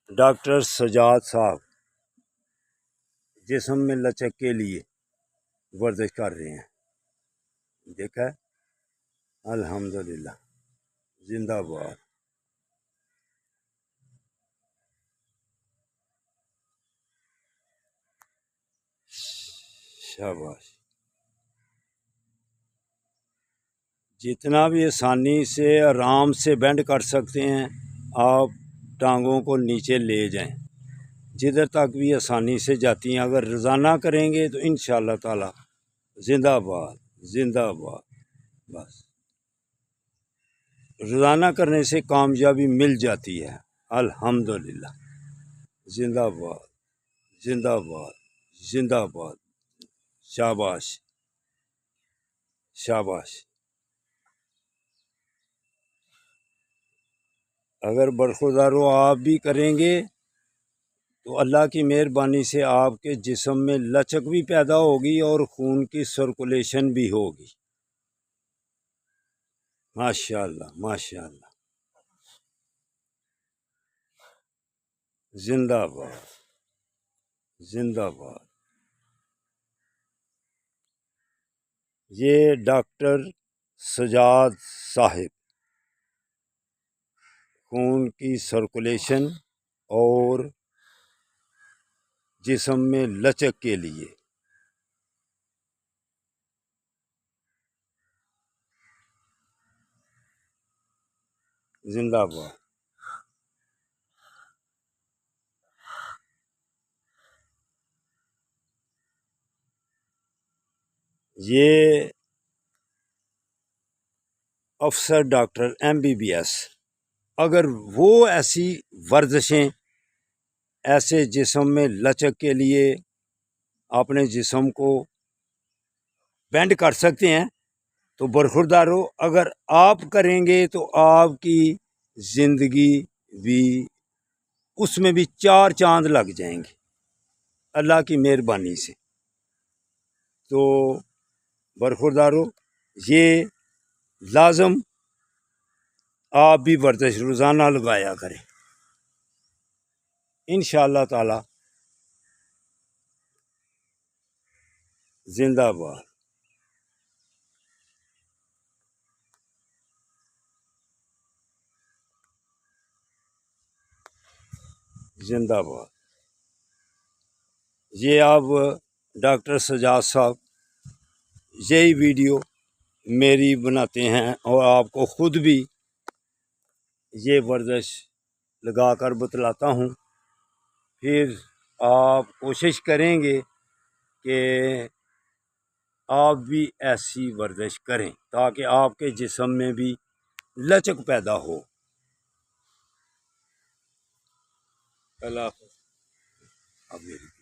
Doctor Sajjad صاحب جسم میں لچک کے لیے ورزش کر رہے ہیں. دیکھا ہے؟ الحمدللہ. زندہ باد. شاباش. جتنا بھی آسانی سے آرام سے بینڈ کر سکتے ہیں آپ ٹانگوں کو نیچے لے جائیں جدھر تک بھی آسانی سے جاتی ہیں. اگر روزانہ کریں گے تو انشاءاللہ تعالی زندہ باد زندہ باد. بس روزانہ کرنے سے کامیابی مل جاتی ہے. الحمدللہ. زندہ باد زندہ باد زندہ باد. شاباش شاباش. اگر برخوردارو آپ بھی کریں گے تو اللہ کی مہربانی سے آپ کے جسم میں لچک بھی پیدا ہوگی اور خون کی سرکولیشن بھی ہوگی. ماشاءاللہ ماشاءاللہ. زندہ باد زندہ باد. یہ ڈاکٹر سجاد صاحب خون کی سرکولیشن اور جسم میں لچک کے لیے. زندہ باد. یہ افسر ڈاکٹر MBBS اگر وہ ایسی ورزشیں ایسے جسم میں لچک کے لیے اپنے جسم کو بینڈ کر سکتے ہیں تو برخوردارو اگر آپ کریں گے تو آپ کی زندگی بھی اس میں بھی 4 چاند لگ جائیں گے اللہ کی مہربانی سے. تو برخوردارو یہ لازم آپ بھی ورزش روزانہ لگایا کریں انشاءاللہ تعالی. زندہ باد زندہ باد. یہ آپ ڈاکٹر سجاد صاحب یہی ویڈیو میری بناتے ہیں اور آپ کو خود بھی یہ ورزش لگا کر بتلاتا ہوں. پھر آپ کوشش کریں گے کہ آپ بھی ایسی ورزش کریں تاکہ آپ کے جسم میں بھی لچک پیدا ہو. اللہ حافظ. اب میری